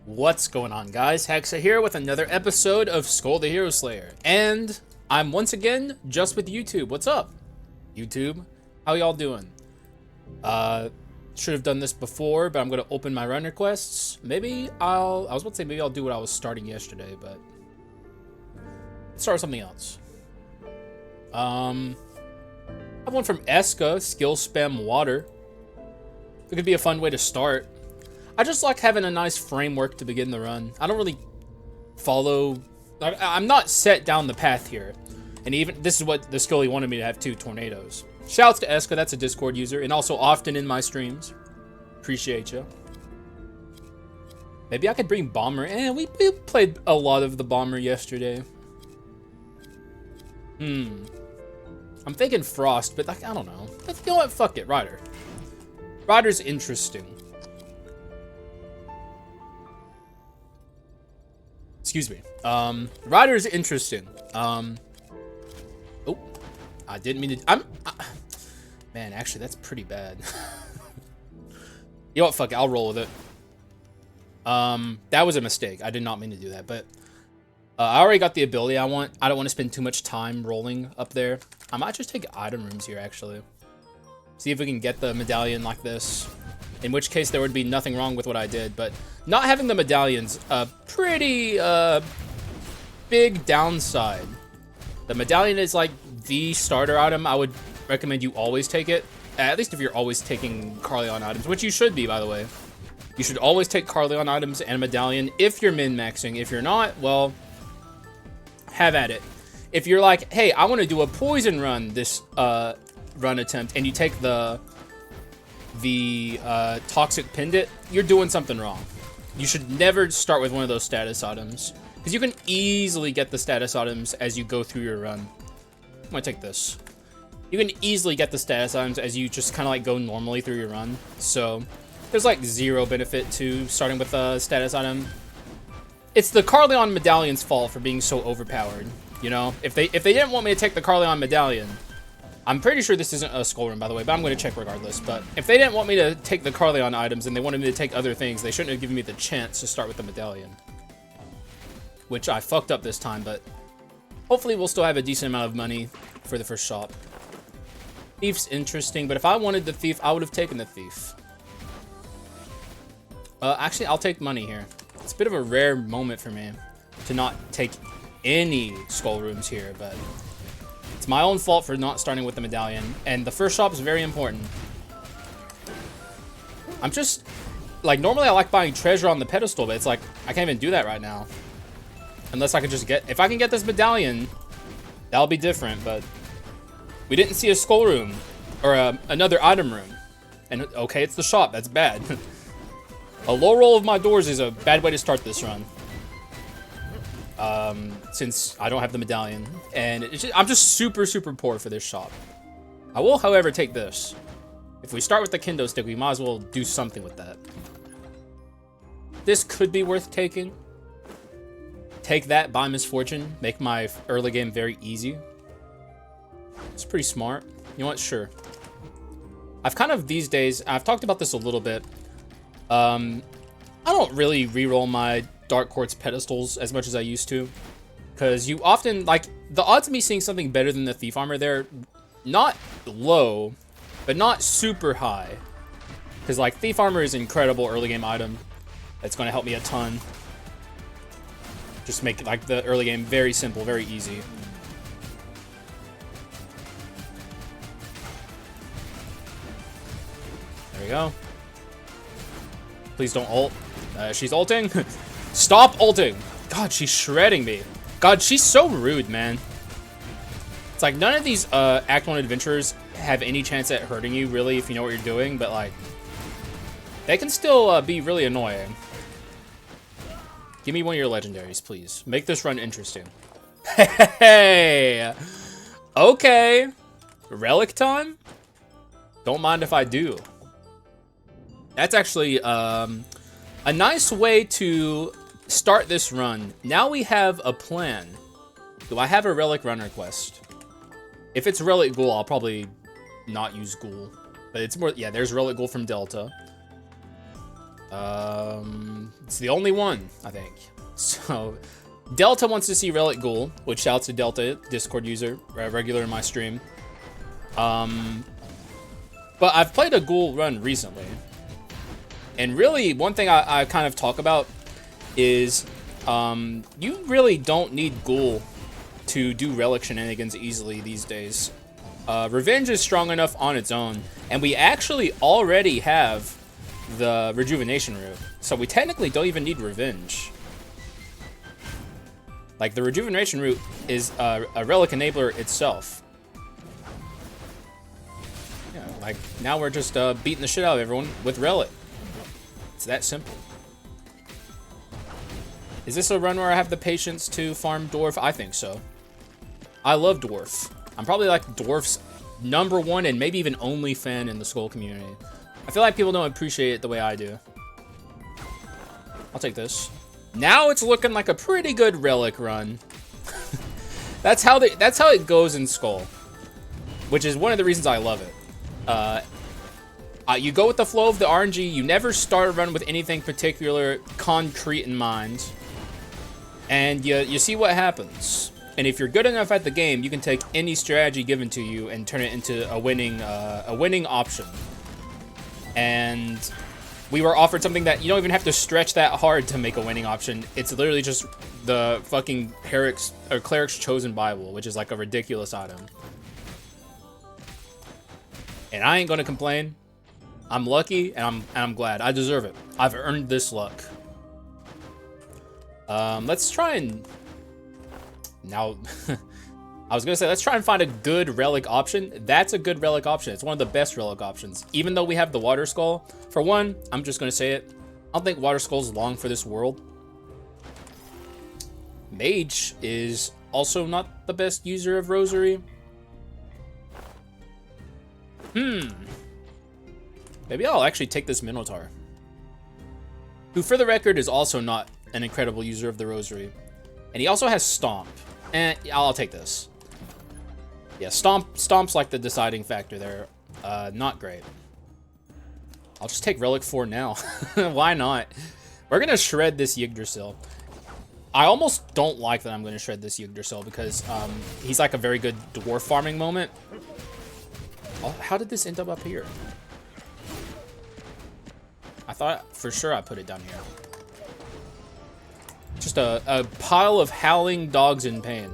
What's going on, guys? Haxa here with another episode of Skul the Hero Slayer. And I'm once again just with YouTube. What's up, YouTube? How y'all doing? Should have done this before, but I'm gonna open my run requests. Maybe I was about to say maybe I'll do what I was starting yesterday, but let's start with something else. I have one from Eska, skill spam water. It could be a fun way to start. I just like having a nice framework to begin the run. I don't really follow... I'm not set down the path here. And even... This is what the skill he wanted me to have too, tornadoes. Shouts to Eska, that's a Discord user. And also often in my streams. Appreciate you. Maybe I could bring Bomber. We played a lot of the Bomber yesterday. I'm thinking Frost, but like, I don't know. You know what? Fuck it, Ryder. Ryder's interesting. Excuse me. Ryder's interesting. Oh, I didn't mean to. Man, actually, that's pretty bad. You know what? Fuck it. I'll roll with it. That was a mistake. I did not mean to do that, but I already got the ability I want. I don't want to spend too much time rolling up there. I might just take item rooms here, actually. See if we can get the medallion like this. In which case, there would be nothing wrong with what I did, but not having the medallion's a pretty big downside. The medallion is like the starter item. I would recommend you always take it, at least if you're always taking Carleon items, which you should be, by the way. You should always take Carleon items and a medallion if you're min-maxing. If you're not, well, have at it. If you're like, hey, I want to do a poison run this run attempt, and you take the toxic pendant, you're doing something wrong. You should never start with one of those status items, because you can easily get the status items as you go through your run. I'm gonna take this. You can easily get the status items as you just kind of like go normally through your run. So there's like zero benefit to starting with a status item. It's the Carleon medallion's fault for being so overpowered. You know, if they didn't want me to take the Carleon medallion, I'm pretty sure this isn't a skull room, by the way, but I'm going to check regardless. But if they didn't want me to take the Carleon items and they wanted me to take other things, they shouldn't have given me the chance to start with the medallion. Which I fucked up this time, but hopefully we'll still have a decent amount of money for the first shop. Thief's interesting, but if I wanted the thief, I would have taken the thief. Actually, I'll take money here. It's a bit of a rare moment for me to not take any skull rooms here, but it's my own fault for not starting with the medallion, and the first shop is very important. I'm just, like, normally I like buying treasure on the pedestal, but it's like, I can't even do that right now. Unless I could just get, if I can get this medallion, that'll be different, but we didn't see a skull room, or another item room. And, okay, it's the shop, that's bad. A low roll of my doors is a bad way to start this run. Since I don't have the medallion, and I'm just super poor for this shop. I will, however, take this. If we start with the kendo stick, we might as well do something with that. This could be worth taking. Take that by misfortune, make my early game very easy. It's pretty smart. You know what? Sure. I've kind of these days, I've talked about this a little bit. I don't really reroll my Dark Quartz pedestals as much as I used to, because you often, like, the odds of me seeing something better than the thief armor, they're not low, but not super high, because like thief armor is an incredible early game item that's going to help me a ton. Just make like the early game very simple, very easy. There we go. Please don't ult. She's ulting. Stop ulting. God, she's shredding me. God, she's so rude, man. It's like none of these Act 1 adventurers have any chance at hurting you, really, if you know what you're doing, but like, they can still be really annoying. Give me one of your legendaries, please. Make this run interesting. Hey! Okay. Relic time? Don't mind if I do. That's actually a nice way to start this run. Now we have a plan. Do I have a relic run request? If it's relic ghoul, I'll probably not use ghoul. But it's more, yeah, there's relic ghoul from Delta. It's the only one, I think. So, Delta wants to see Relic Ghoul, which shouts to Delta, Discord user, regular in my stream. But I've played a Ghoul run recently. And really, one thing I kind of talk about is you really don't need Ghoul to do Relic shenanigans easily these days. Revenge is strong enough on its own, and we actually already have the Rejuvenation route. So we technically don't even need Revenge. Like, the Rejuvenation route is a Relic enabler itself. Yeah, like, now we're just beating the shit out of everyone with Relic. It's that simple. Is this a run where I have the patience to farm Dwarf? I think so. I love Dwarf. I'm probably like Dwarf's #1 and maybe even only fan in the Skul community. I feel like people don't appreciate it the way I do. I'll take this. Now it's looking like a pretty good Relic run. that's how it goes in Skul, which is one of the reasons I love it. You go with the flow of the RNG. You never start a run with anything particular concrete in mind, and you see what happens. And if you're good enough at the game, you can take any strategy given to you and turn it into a winning option. And we were offered something that you don't even have to stretch that hard to make a winning option. It's literally just the fucking Cleric's Chosen Bible, which is like a ridiculous item. And I ain't gonna complain. I'm lucky, and I'm glad. I deserve it. I've earned this luck. Let's try and... Now, I was gonna say, let's try and find a good Relic option. That's a good Relic option. It's one of the best Relic options. Even though we have the Water Skull. For one, I'm just gonna say it. I don't think Water Skull's long for this world. Mage is also not the best user of Rosary. Maybe I'll actually take this Minotaur, who, for the record, is also not an incredible user of the Rosary. And he also has Stomp. And I'll take this. Yeah, Stomp's like the deciding factor there. Not great. I'll just take Relic 4 now. Why not? We're gonna shred this Yggdrasil. I almost don't like that I'm gonna shred this Yggdrasil because he's like a very good dwarf farming moment. Oh, how did this end up here? I thought for sure I put it down here. Just a pile of howling dogs in pain.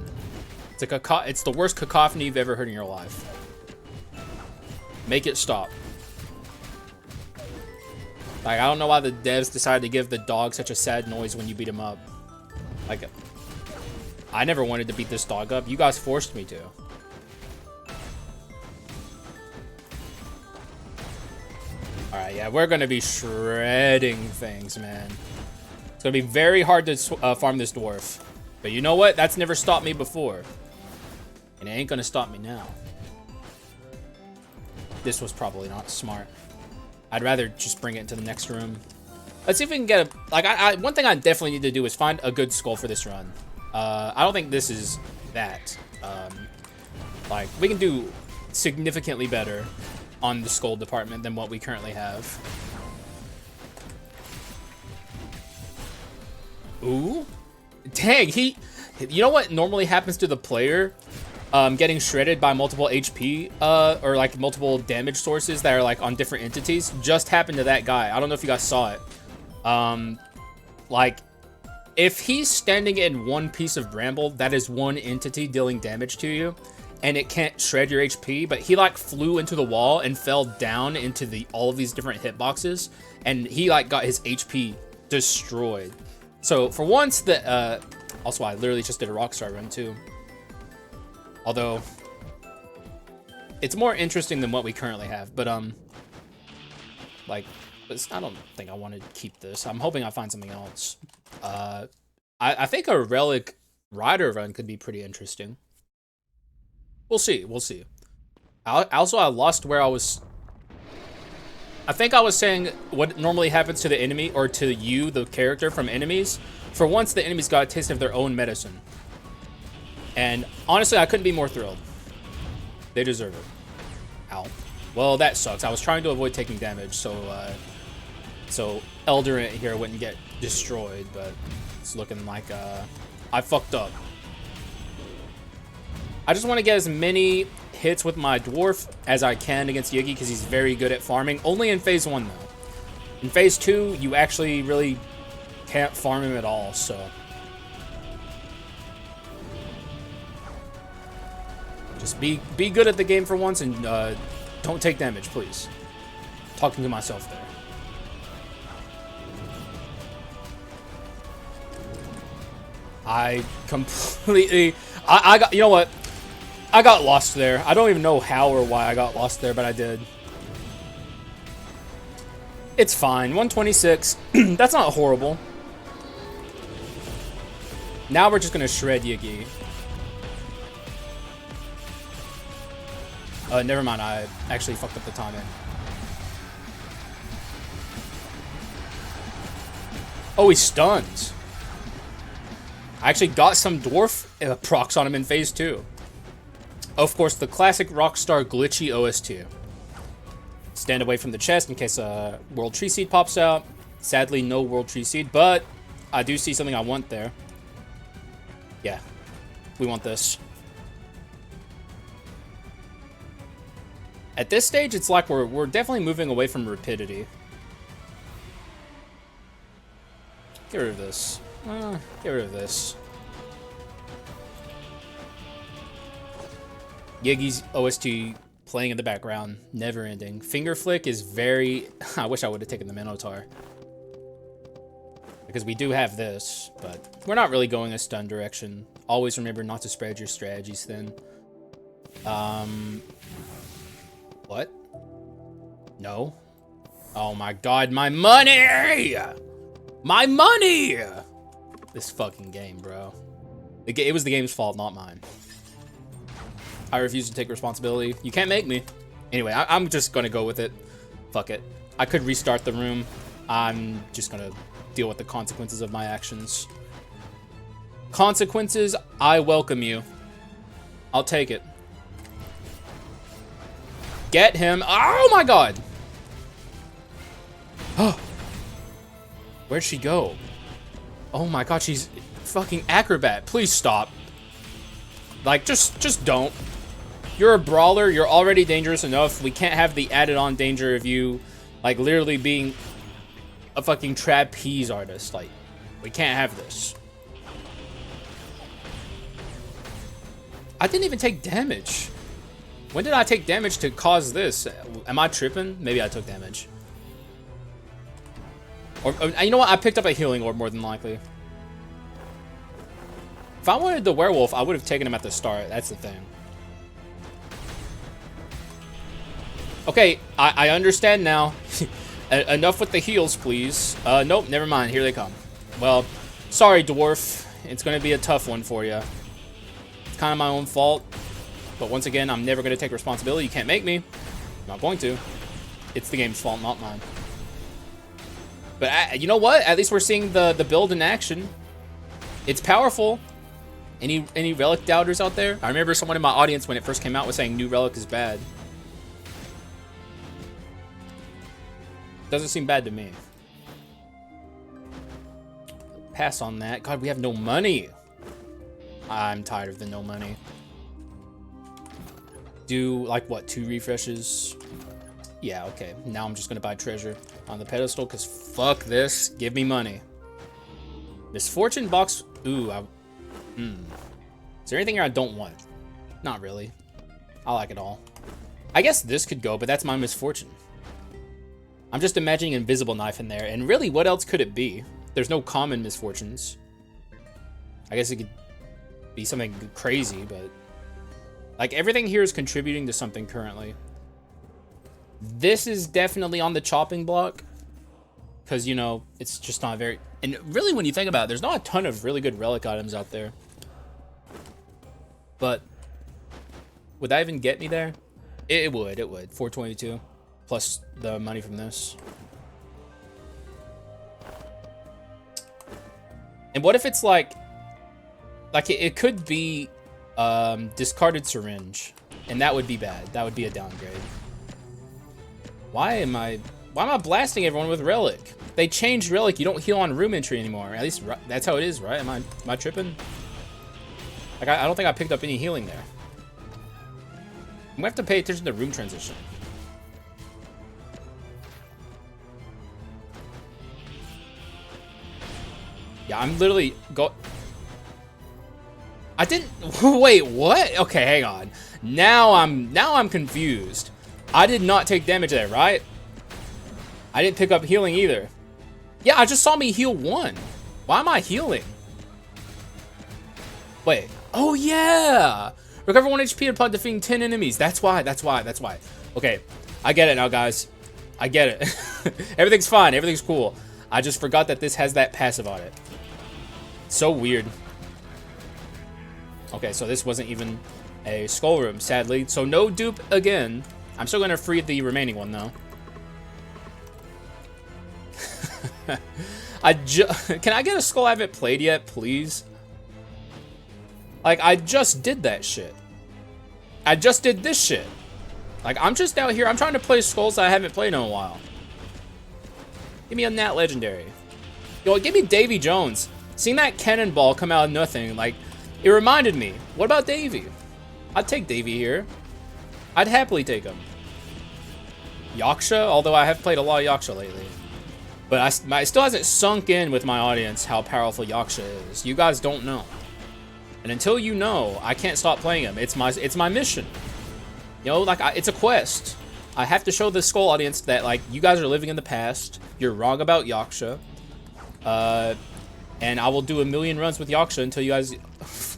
It's the worst cacophony you've ever heard in your life. Make it stop. Like, I don't know why the devs decided to give the dog such a sad noise when you beat him up. Like, I never wanted to beat this dog up. You guys forced me to. Alright, yeah, we're gonna be shredding things, man. It's gonna be very hard to farm this dwarf. But you know what? That's never stopped me before. And it ain't gonna stop me now. This was probably not smart. I'd rather just bring it into the next room. Let's see if we can get a... Like, one thing I definitely need to do is find a good skull for this run. I don't think this is that. Like, we can do significantly better on the skull department than what we currently have. Ooh. Dang, you know what normally happens to the player getting shredded by multiple HP or like multiple damage sources that are like on different entities? Just happened to that guy. I don't know if you guys saw it. Like, if he's standing in one piece of bramble, that is one entity dealing damage to you, and it can't shred your HP, but he like flew into the wall and fell down into all of these different hitboxes, and he like got his HP destroyed. So for once, also I literally just did a Rockstar run too. Although it's more interesting than what we currently have, but like, I don't think I want to keep this. I'm hoping I find something else. I think a Relic Rider run could be pretty interesting. We'll see. We'll see. Also, I lost where I was. I think I was saying what normally happens to the enemy, or to you, the character, from enemies. For once, the enemies got a taste of their own medicine. And honestly, I couldn't be more thrilled. They deserve it. Ow. Well, that sucks. I was trying to avoid taking damage, so so Elder here wouldn't get destroyed, but it's looking like I fucked up. I just want to get as many hits with my dwarf as I can against Yiggy because he's very good at farming. Only in phase 1 though. In phase 2, you actually really can't farm him at all, so just be good at the game for once and don't take damage, please. Talking to myself there. I completely... I got... You know what? I got lost there. I don't even know how or why I got lost there, but I did. It's fine. 126. That's not horrible. Now we're just going to shred Yiggy. Never mind. I actually fucked up the timing. Oh, he stuns. I actually got some dwarf procs on him in phase 2. Of course, the classic Rockstar glitchy OST. Stand away from the chest in case a World Tree Seed pops out. Sadly, no World Tree Seed, but I do see something I want there. Yeah, we want this. At this stage, it's like we're definitely moving away from rapidity. Get rid of this. Get rid of this. Yiggy's OST playing in the background, never ending. Finger flick is very... I wish I would have taken the Minotaur. Because we do have this, but we're not really going a stun direction. Always remember not to spread your strategies thin. What? No. Oh my god, my money! My money! This fucking game, bro. It was the game's fault, not mine. I refuse to take responsibility. You can't make me. Anyway, I'm just gonna go with it. Fuck it. I could restart the room. I'm just gonna deal with the consequences of my actions. Consequences, I welcome you. I'll take it. Get him. Oh my god! Oh. Where'd she go? Oh my god, she's fucking acrobat. Please stop. Like, just don't. You're a brawler. You're already dangerous enough. We can't have the added on danger of you, like, literally being a fucking trapeze artist. Like, we can't have this. I didn't even take damage. When did I take damage to cause this? Am I tripping? Maybe I took damage. Or, you know what? I picked up a healing orb more than likely. If I wanted the werewolf, I would have taken him at the start. That's the thing. Okay, I understand now. Enough with the heals, please. Nope, never mind. Here they come. Well, sorry, dwarf. It's going to be a tough one for you. It's kind of my own fault. But once again, I'm never going to take responsibility. You can't make me. I'm not going to. It's the game's fault, not mine. But you know what? At least we're seeing the build in action. It's powerful. Any Relic doubters out there? I remember someone in my audience when it first came out was saying new Relic is bad. Doesn't seem bad to me. Pass on that. God, we have no money. I'm tired of the no money. Do, like, what, 2 refreshes? Yeah, okay. Now I'm just going to buy treasure on the pedestal, because fuck this. Give me money. Misfortune box. Ooh, is there anything here I don't want? Not really. I like it all. I guess this could go, but that's my misfortune. I'm just imagining invisible knife in there, and really, what else could it be? There's no common misfortunes. I guess it could be something crazy, but... like, everything here is contributing to something currently. This is definitely on the chopping block. Because, you know, it's just not very... and really, when you think about it, there's not a ton of really good relic items out there. But... would that even get me there? It would. 422. Plus the money from this. And what if it's like... it could be... discarded syringe, and that would be bad. That would be a downgrade. Why am I Why am I blasting everyone with Relic? They changed Relic. You don't heal on room entry anymore. At least that's how it is, right? Am I tripping? Like, I don't think I picked up any healing there. I'm gonna have to pay attention to room transition. Yeah, I'm literally I didn't wait, what? Okay, hang on. Now I'm confused. I did not take damage there, right? I didn't pick up healing either. Yeah, I just saw me heal 1. Why am I healing? Wait. Oh yeah! Recover 1 HP upon defeating 10 enemies. That's why. Okay, I get it now, guys. I get it. Everything's fine. Everything's cool. I just forgot that this has that passive on it. So weird. Okay, so this wasn't even a skull room, sadly. So no dupe again. I'm still gonna free the remaining one though. Can I get a skull I haven't played yet, please? Like, I just did that shit. I just did this shit. Like, I'm just out here. I'm trying to play skulls that I haven't played in a while. Give me a Nat Legendary. Yo, give me Davy Jones. Seeing that cannonball come out of nothing, like, it reminded me. What about Davy? I'd take Davy here. I'd happily take him. Haxa, although I have played a lot of Haxa lately. But it still hasn't sunk in with my audience how powerful Haxa is. You guys don't know. And until you know, I can't stop playing him. It's my mission. You know, like, it's a quest. I have to show the Skull audience that, like, you guys are living in the past. You're wrong about Haxa. And I will do a million runs with Haxa until you guys,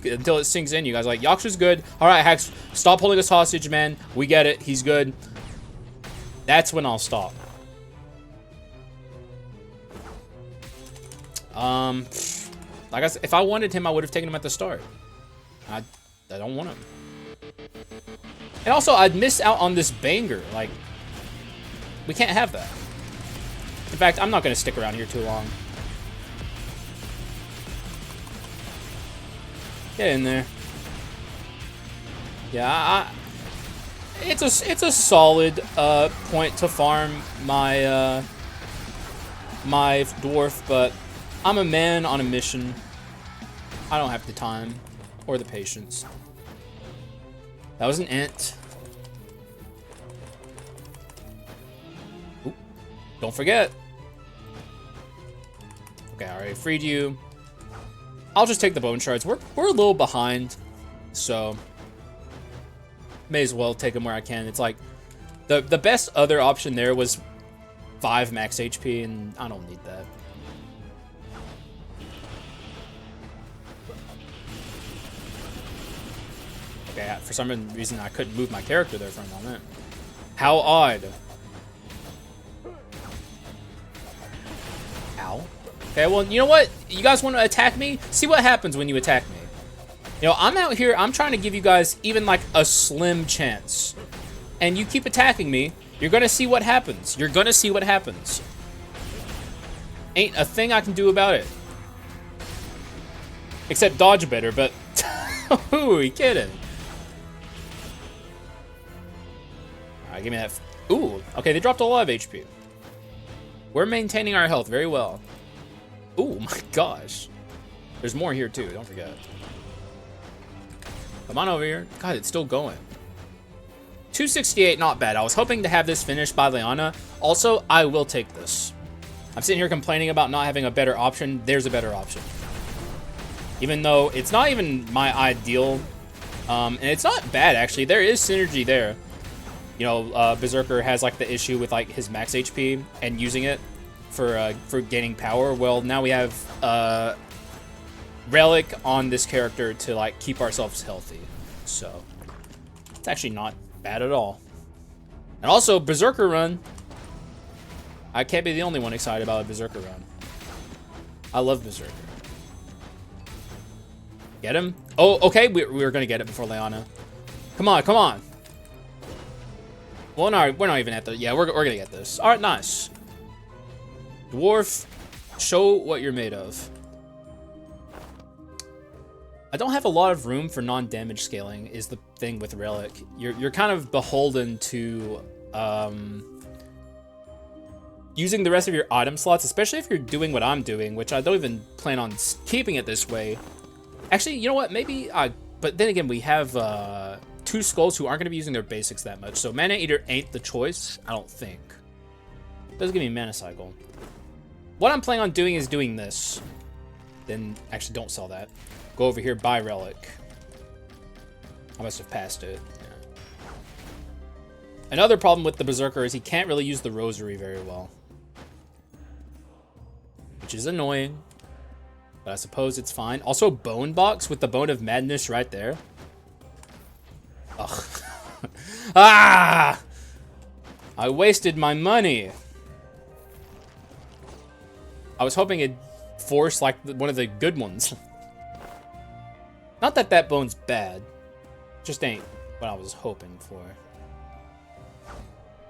until it sinks in. You guys are like, Yaksha's good. All right, Hax, stop holding us hostage, man. We get it. He's good. That's when I'll stop. Like I said, if I wanted him, I would have taken him at the start. I don't want him. And also, I'd miss out on this banger. Like, we can't have that. In fact, I'm not going to stick around here too long. Get in there. Yeah, it's a solid point to farm my my dwarf, but I'm a man on a mission. I don't have the time or the patience. That was an ant. Oop. Don't forget. Okay, I already freed you. I'll just take the bone shards. We're a little behind, so may as well take them where I can. It's like the best other option there was 5 max HP, and I don't need that. Okay, for some reason I couldn't move my character there for a moment. How odd. Ow. Okay, well, you know what? You guys want to attack me? See what happens when you attack me. You know, I'm out here, I'm trying to give you guys even like a slim chance. And you keep attacking me, you're gonna see what happens. You're gonna see what happens. Ain't a thing I can do about it. Except dodge better, but who are you kidding? Alright, give me that. Ooh, okay, they dropped a lot of HP. We're maintaining our health very well. Ooh, my gosh. There's more here too, don't forget. Come on over here. God, it's still going. 268, not bad. I was hoping to have this finished by Liana. Also, I will take this. I'm sitting here complaining about not having a better option. There's a better option. Even though it's not even my ideal. And it's not bad, actually. There is synergy there. You know, Berserker has like the issue with like his max HP and using it for gaining power. Well, now we have Relic on this character to like keep ourselves healthy. So it's actually not bad at all. And also, Berserker run. I can't be the only one excited about a Berserker run. I love Berserker. Get him? Oh, okay. We were gonna get it before Liana. Come on, come on. Well, no, we're not even at the. Yeah, we're gonna get this. All right, nice. Dwarf, show what you're made of. I don't have a lot of room for non-damage scaling. Is the thing with Relic. You're kind of beholden to using the rest of your item slots, especially if you're doing what I'm doing, which I don't even plan on keeping it this way. Actually, you know what? Maybe but then again, we have 2 skulls who aren't going to be using their basics that much. So Mana Eater ain't the choice, I don't think. It does give me Mana Cycle. What I'm planning on doing is doing this. Then, actually, don't sell that. Go over here, buy Relic. I must have passed it. Yeah. Another problem with the Berserker is he can't really use the Rosary very well. Which is annoying. But I suppose it's fine. Also, Bone Box with the Bone of Madness right there. Ugh. Ah! I wasted my money. I was hoping it'd force like one of the good ones. Not that that bone's bad. Just ain't what I was hoping for.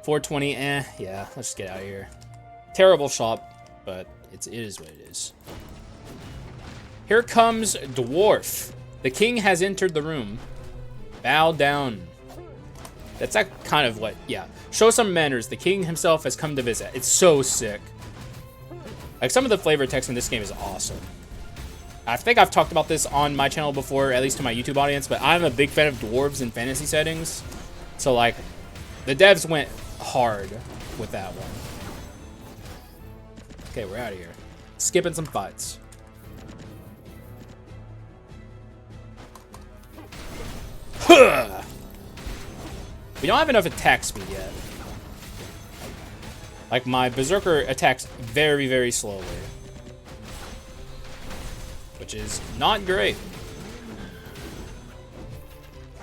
420, yeah, let's just get out of here. Terrible shop, but it is what it is. Here comes Dwarf. The king has entered the room. Bow down. That's that kind of what, yeah. Show some manners. The king himself has come to visit. It's so sick. Like, some of the flavor text in this game is awesome. I think I've talked about this on my channel before, at least to my YouTube audience, but I'm a big fan of dwarves in fantasy settings. So, like, the devs went hard with that one. Okay, we're out of here. Skipping some fights. Huh! We don't have enough attack speed yet. Like, my Berserker attacks very, very slowly. Which is not great.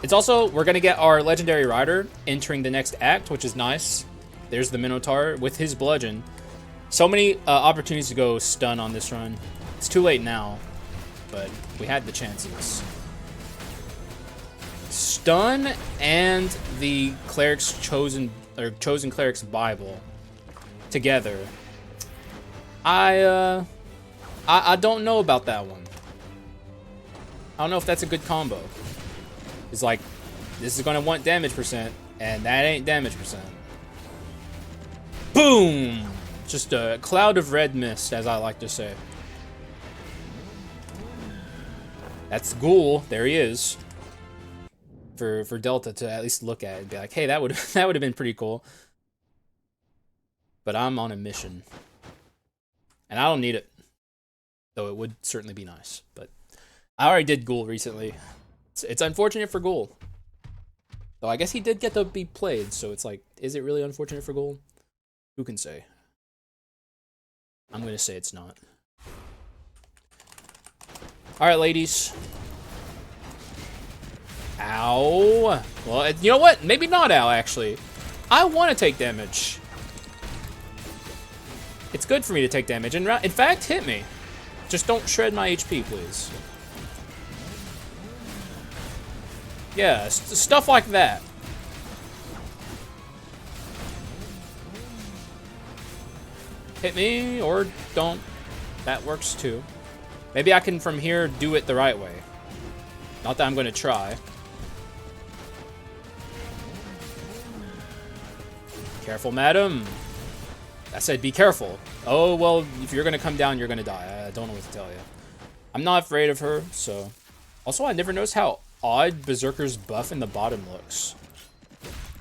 It's also, we're going to get our Legendary Rider entering the next act, which is nice. There's the Minotaur with his bludgeon. So many opportunities to go stun on this run. It's too late now, but we had the chances. Stun and the Cleric's Chosen Cleric's Bible together. I don't know about that one. I don't know if that's a good combo. It's like, this is gonna want damage percent, and that ain't damage percent. Boom! Just a cloud of red mist, as I like to say. That's Ghoul. There he is. For Delta to at least look at and be like, hey, that would have been pretty cool. But I'm on a mission. And I don't need it. Though it would certainly be nice. But I already did Ghoul recently. It's unfortunate for Ghoul. Though I guess he did get to be played, so it's like, is it really unfortunate for Ghoul? Who can say? I'm gonna say it's not. Alright, ladies. Ow. Well, you know what? Maybe not ow, actually. I want to take damage. It's good for me to take damage. And in fact, hit me. Just don't shred my HP, please. Yeah, stuff like that. Hit me, or don't. That works too. Maybe I can, from here, do it the right way. Not that I'm going to try. Careful, madam. I said be careful. Oh, well, if you're going to come down, you're going to die. I don't know what to tell you. I'm not afraid of her, so... Also, I never noticed how odd Berserker's buff in the bottom looks.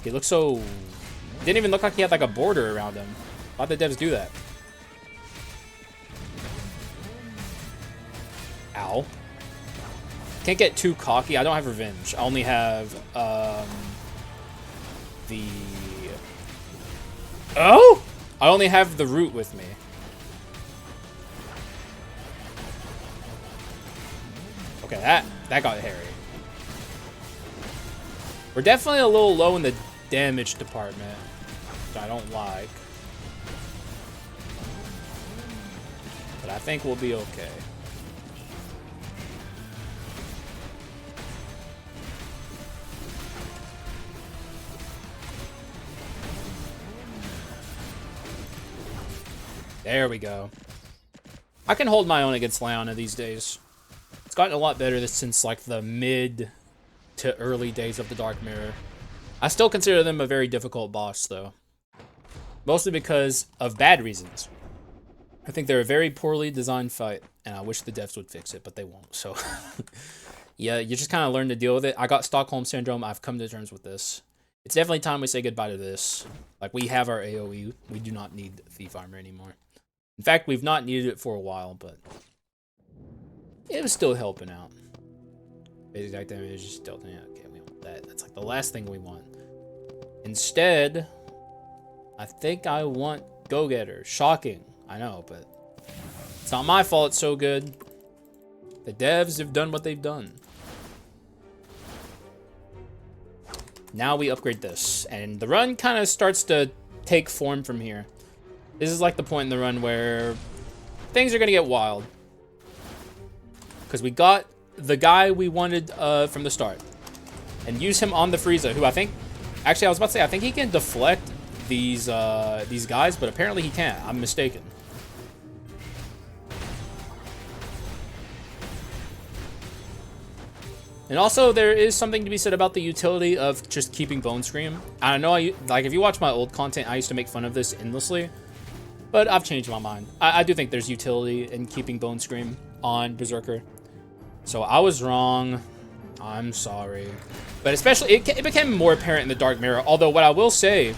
He looks so... Didn't even look like he had like a border around him. Why'd the devs do that? Ow. Can't get too cocky. I don't have revenge. I only have the... Oh! I only have the root with me. Okay, that got hairy. We're definitely a little low in the damage department, which I don't like. But I think we'll be okay. There we go. I can hold my own against Leona these days. It's gotten a lot better since like the mid to early days of the Dark Mirror. I still consider them a very difficult boss though. Mostly because of bad reasons. I think they're a very poorly designed fight, and I wish the devs would fix it, but they won't. So, yeah, you just kind of learn to deal with it. I got Stockholm Syndrome. I've come to terms with this. It's definitely time we say goodbye to this. Like, we have our AoE. We do not need Thief Armor anymore. In fact, we've not needed it for a while, but it was still helping out. Basic attack damage is dealt. Yeah, okay, we want that. That's like the last thing we want. Instead, I think I want Go-Getter. Shocking. I know, but it's not my fault it's so good. The devs have done what they've done. Now we upgrade this, and the run kind of starts to take form from here. This is like the point in the run where things are going to get wild. Because we got the guy we wanted from the start. And use him on the Frieza, who I think... Actually, I was about to say, I think he can deflect these guys, but apparently he can't. I'm mistaken. And also, there is something to be said about the utility of just keeping Bone Scream. I know, like, if you watch my old content, I used to make fun of this endlessly. But I've changed my mind. I do think there's utility in keeping Bone Scream on Berserker. So I was wrong. I'm sorry. But especially, it became more apparent in the Dark Mirror. Although, what I will say,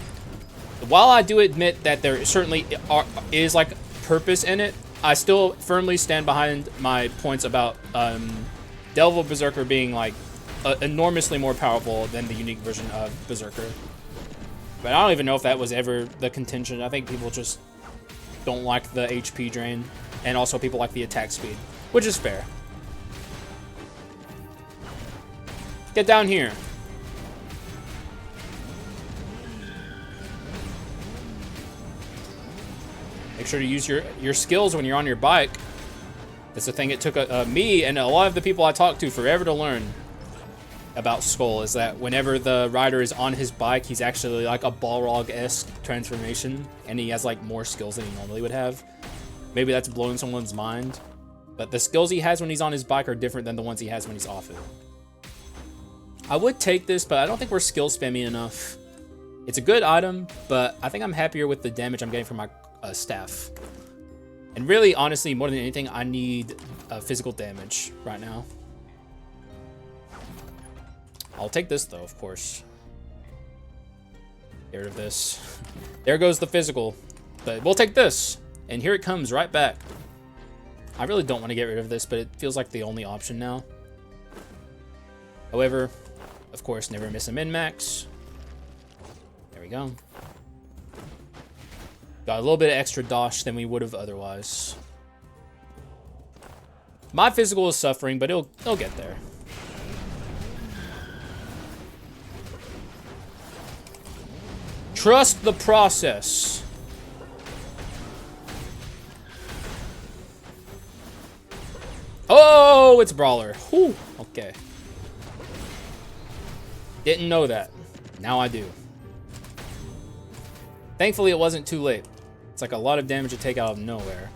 while I do admit that there certainly is, like, purpose in it, I still firmly stand behind my points about Delve Berserker being, like, enormously more powerful than the unique version of Berserker. But I don't even know if that was ever the contention. I think people just don't like the HP drain. And also people like the attack speed, which is fair. Get down here. Make sure to use your skills when you're on your bike. That's the thing it took me and a lot of the people I talked to forever to learn about Skul, is that whenever the rider is on his bike, he's actually like a Balrog-esque transformation, and he has like more skills than he normally would have. Maybe that's blowing someone's mind, but the skills he has when he's on his bike are different than the ones he has when he's off it. I would take this, but I don't think we're skill spammy enough. It's a good item, but I think I'm happier with the damage I'm getting from my staff. And really, honestly, more than anything, I need physical damage right now. I'll take this, though, of course. Get rid of this. There goes the physical. But we'll take this. And here it comes right back. I really don't want to get rid of this, but it feels like the only option now. However, of course, never miss a min-max. There we go. Got a little bit of extra dosh than we would have otherwise. My physical is suffering, but it'll get there. Trust the process. Oh, it's Brawler. Whew. Okay. Didn't know that. Now I do. Thankfully, it wasn't too late. It's like a lot of damage to take out of nowhere.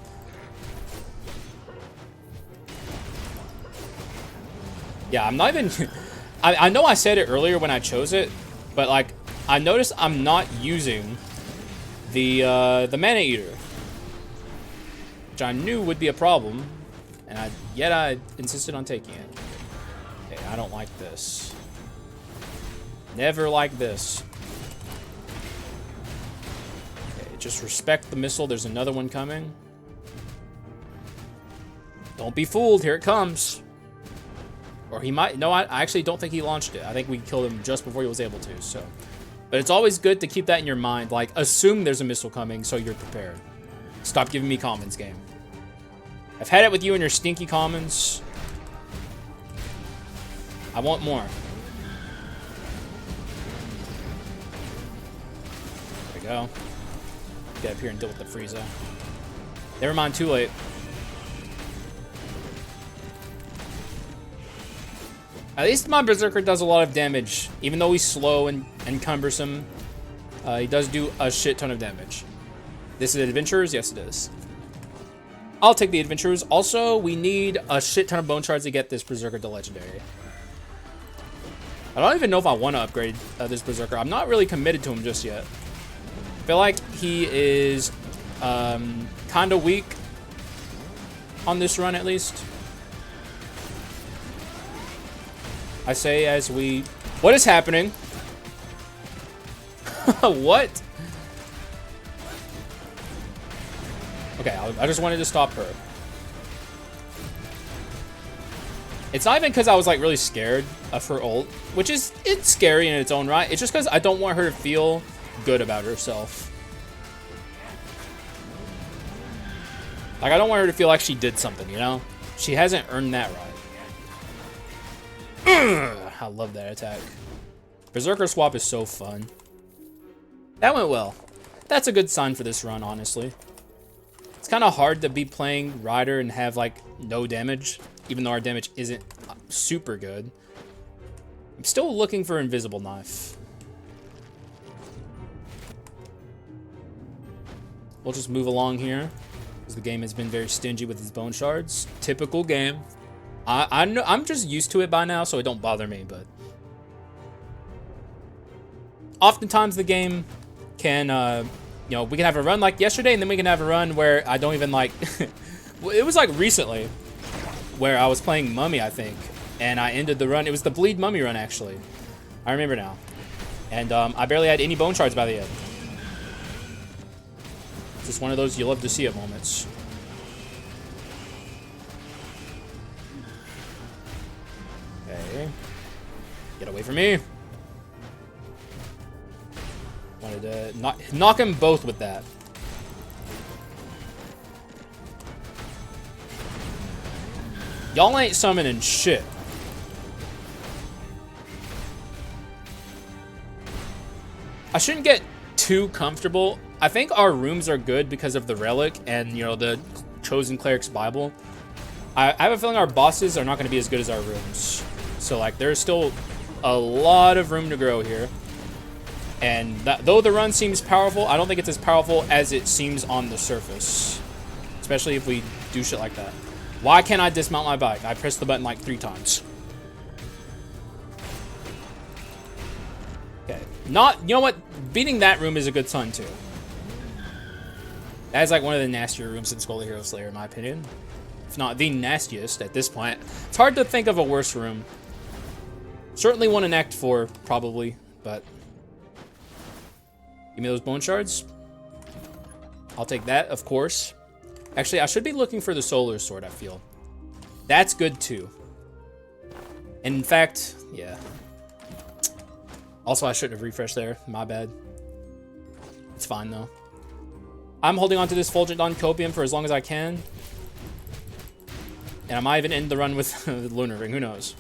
Yeah, I'm not even... I know I said it earlier when I chose it, but like, I noticed I'm not using the Mana Eater, which I knew would be a problem, and yet I insisted on taking it. Okay, I don't like this. Never like this. Okay, just respect the missile. There's another one coming. Don't be fooled. Here it comes. Or he might... No, I actually don't think he launched it. I think we killed him just before he was able to, so... But it's always good to keep that in your mind. Like, assume there's a missile coming so you're prepared. Stop giving me commons, game. I've had it with you and your stinky commons. I want more. There we go. Get up here and deal with the Frieza. Never mind, too late. At least my Berserker does a lot of damage. Even though he's slow and cumbersome, he does do a shit ton of damage. This is Adventurers? Yes, it is. I'll take the Adventurers. Also, we need a shit ton of bone shards to get this Berserker to Legendary. I don't even know if I want to upgrade this Berserker. I'm not really committed to him just yet. feel like he is kind of weak on this run, at least. I say as we... What is happening? What? Okay, I just wanted to stop her. It's not even because I was like really scared of her ult, which is, it's scary in its own right. It's just because I don't want her to feel good about herself. Like, I don't want her to feel like she did something, you know? She hasn't earned that right. I love that attack. Berserker swap is so fun. That went well. That's a good sign for this run, honestly. It's kind of hard to be playing Rider and have, like, no damage, even though our damage isn't super good. I'm still looking for Invisible Knife. We'll just move along here, because the game has been very stingy with its bone shards. Typical game. I know, I'm just used to it by now, so it don't bother me, but... Oftentimes the game can, you know, we can have a run like yesterday, and then we can have a run where I don't even, like... It was, like, recently, where I was playing Mummy, I think, and I ended the run. It was the Bleed Mummy run, actually. I remember now. And I barely had any bone shards by the end. It's just one of those you love to see at moments. Okay. Get away from me. Wanted to knock them both with that. Y'all ain't summoning shit. I shouldn't get too comfortable. I think our rooms are good because of the relic and, you know, the chosen cleric's Bible. I have a feeling our bosses are not going to be as good as our rooms. So, like, there's still a lot of room to grow here. And though the run seems powerful, I don't think it's as powerful as it seems on the surface. Especially if we do shit like that. Why can't I dismount my bike? I pressed the button like 3 times. Okay. You know what? Beating that room is a good sign, too. That is like one of the nastier rooms in Skul the Hero Slayer, in my opinion. If not the nastiest at this point. It's hard to think of a worse room. Certainly one in Act 4, probably, but... Give me those bone shards. I'll take that, of course. Actually, I should be looking for the solar sword, I feel. That's good, too. And in fact, yeah. Also, I shouldn't have refreshed there. My bad. It's fine, though. I'm holding on to this Fulgent Dawn Copium for as long as I can. And I might even end the run with the Lunar Ring. Who knows?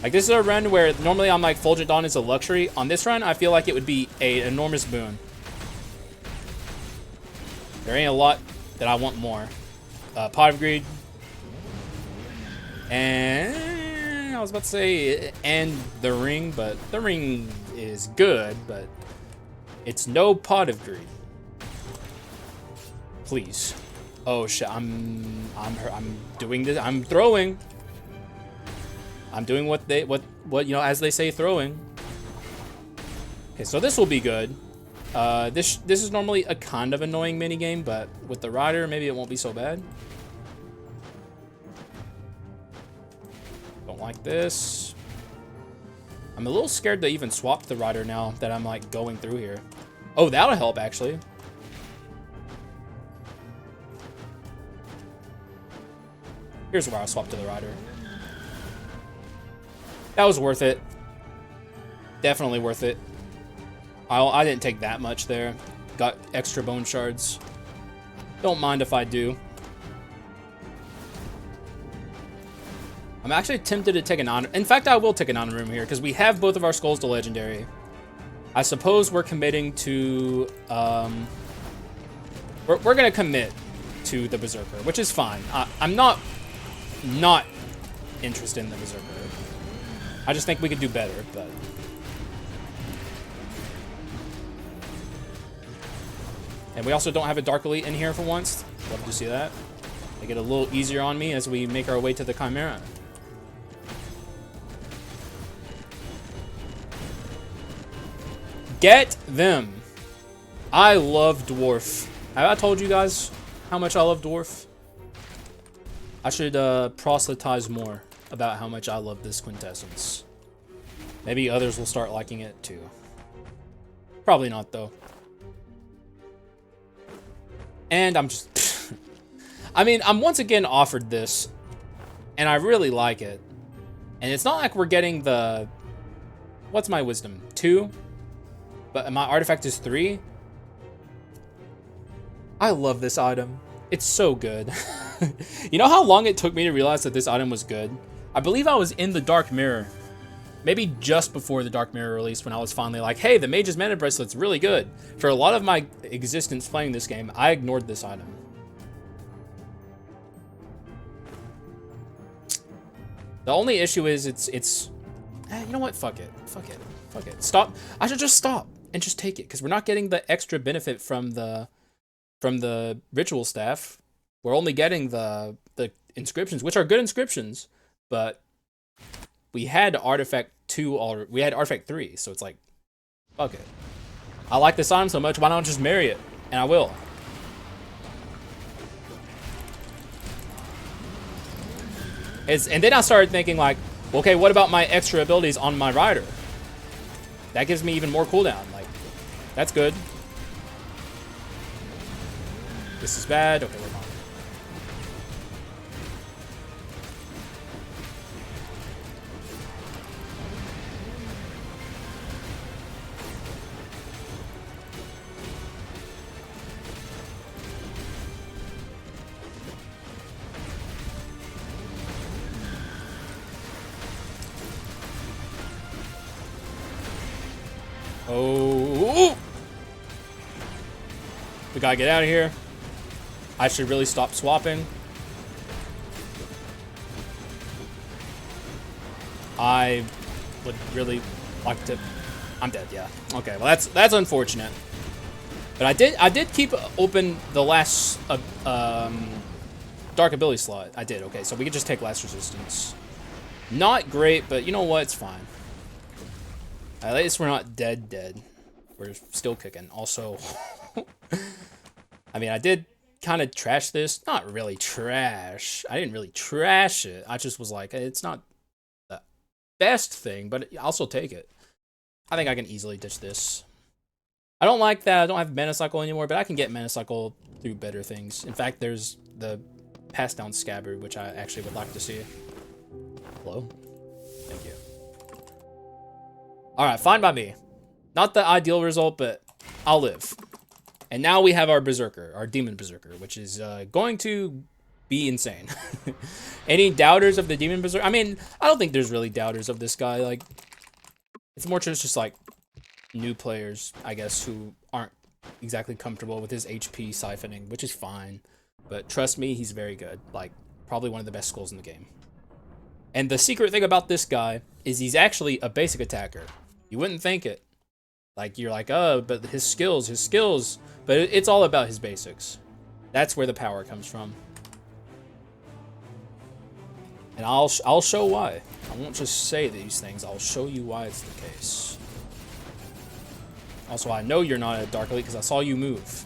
Like, this is a run where normally I'm like, Fulgent Dawn is a luxury. On this run, I feel like it would be an enormous boon. There ain't a lot that I want more. Pot of Greed. And I was about to say, and the ring, but the ring is good, but it's no Pot of Greed. Please. Oh shit, I'm doing this. I'm throwing. I'm doing what you know, as they say, throwing. Okay, so this will be good. This is normally a kind of annoying minigame, but with the Rider, maybe it won't be so bad. Don't like this. I'm a little scared to even swap the Rider now that I'm like going through here. Oh, that'll help actually. Here's where I'll swap to the Rider. That was worth it. Definitely worth it. I didn't take that much there. Got extra bone shards. Don't mind if I do. I'm actually tempted to take an honor. In fact, I will take an honor room here because we have both of our skulls to legendary. I suppose we're committing to... We're going to commit to the Berserker, which is fine. I'm not interested in the Berserker. I just think we could do better, but... And we also don't have a Dark Elite in here for once. Love to see that. Make it a little easier on me as we make our way to the Chimera. Get them. I love Dwarf. Have I told you guys how much I love Dwarf? I should proselytize more about how much I love this quintessence. Maybe others will start liking it too. Probably not though. And I'm just... I mean, I'm once again offered this, and I really like it. And it's not like we're getting the... What's my wisdom? 2? But my artifact is 3? I love this item. It's so good. You know how long it took me to realize that this item was good? I believe I was in the Dark Mirror. Maybe just before the Dark Mirror release when I was finally like, hey, the Mage's Mana Bracelet's really good. For a lot of my existence playing this game, I ignored this item. The only issue is you know what? Fuck it. Fuck it. Fuck it. Stop. I should just stop and just take it because we're not getting the extra benefit from the ritual staff. We're only getting the inscriptions, which are good inscriptions, but we had artifact 2 already. We had artifact 3, so it's like, fuck it. I like this item so much, why not just marry it? And I will. And then I started thinking like, okay, what about my extra abilities on my rider? That gives me even more cooldown. Like, that's good. This is bad. Okay, we're fine. Oh, we gotta get out of here. I should really stop swapping. I would really like to. I'm dead. Yeah. Okay. Well, that's unfortunate. But I did keep open the last dark ability slot. I did. Okay. So we could just take last resistance. Not great, but you know what? It's fine. At least we're not dead. We're still kicking. Also, I mean, I did kind of trash this. Not really trash. I didn't really trash it. I just was like, hey, it's not the best thing, but I'll also take it. I think I can easily ditch this. I don't like that I don't have mana cycle anymore, but I can get mana cycle through better things. In fact, there's the pass down scabbard, which I actually would like to see. Hello? Thank you. Alright, fine by me. Not the ideal result, but I'll live. And now we have our Berserker, our Demon Berserker, which is going to be insane. Any doubters of the Demon Berserker? I mean, I don't think there's really doubters of this guy. Like, it's more just like new players, I guess, who aren't exactly comfortable with his HP siphoning, which is fine. But trust me, he's very good. Like, probably one of the best skulls in the game. And the secret thing about this guy is he's actually a basic attacker. You wouldn't think it. Like, you're like, oh, but his skills. But it's all about his basics. That's where the power comes from. And I'll show why. I won't just say these things. I'll show you why it's the case. Also, I know you're not a Dark Elite because I saw you move.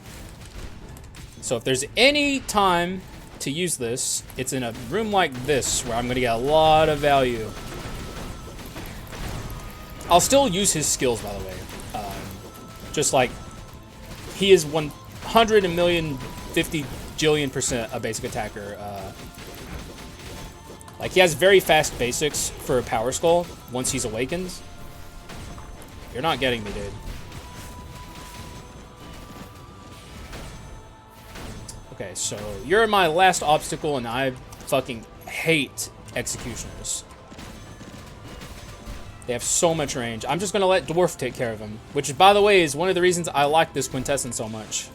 So if there's any time to use this, it's in a room like this where I'm going to get a lot of value. I'll still use his skills, by the way. Just like, he is 150 jillion% a basic attacker. Like, he has very fast basics for a power skull once he's awakened. You're not getting me, dude. Okay, so you're my last obstacle, and I fucking hate executioners. They have so much range. I'm just going to let Dwarf take care of him, which, by the way, is one of the reasons I like this quintessence so much.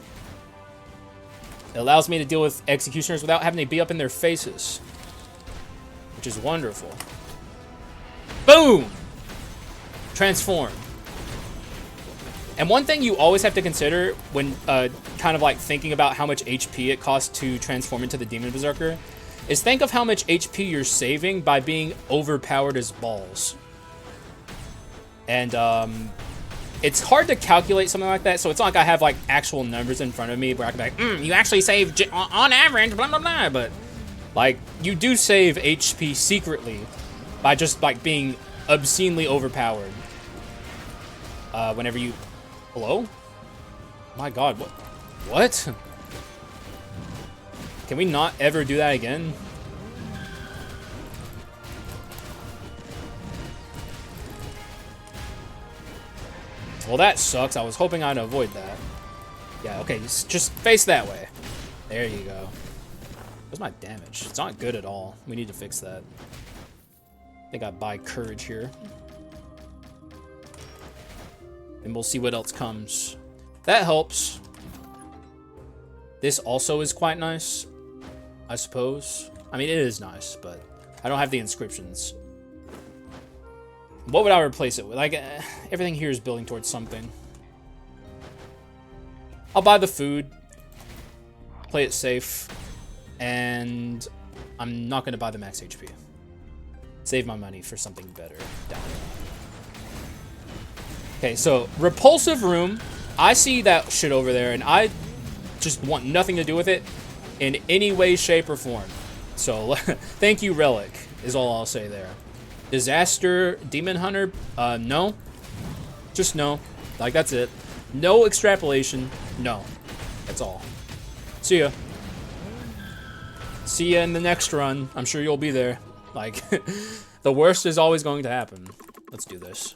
It allows me to deal with executioners without having to be up in their faces, which is wonderful. Boom! Transform. And one thing you always have to consider when kind of like thinking about how much HP it costs to transform into the Demon Berserker is think of how much HP you're saving by being overpowered as balls. And it's hard to calculate something like that, so it's not like I have like actual numbers in front of me where I can be like, you actually save on average, blah blah blah. But like, you do save HP secretly by just like being obscenely overpowered. Whenever you, hello? My God, what? Can we not ever do that again? Well, that sucks. I was hoping I'd avoid that. Yeah, okay, just face that way. There you go. What's my damage? It's not good at all. We need to fix that. I think I buy courage here. And we'll see what else comes. That helps. This also is quite nice, I suppose. I mean, it is nice, but I don't have the inscriptions. What would I replace it with? Like, everything here is building towards something. I'll buy the food. Play it safe. And I'm not going to buy the max HP. Save my money for something better down the line. Okay, so repulsive room. I see that shit over there, and I just want nothing to do with it in any way, shape, or form. So, thank you, Relic, is all I'll say there. Disaster, Demon Hunter, no. Just no. Like, that's it. No extrapolation, no. That's all. See ya. See ya in the next run. I'm sure you'll be there. Like, the worst is always going to happen. Let's do this.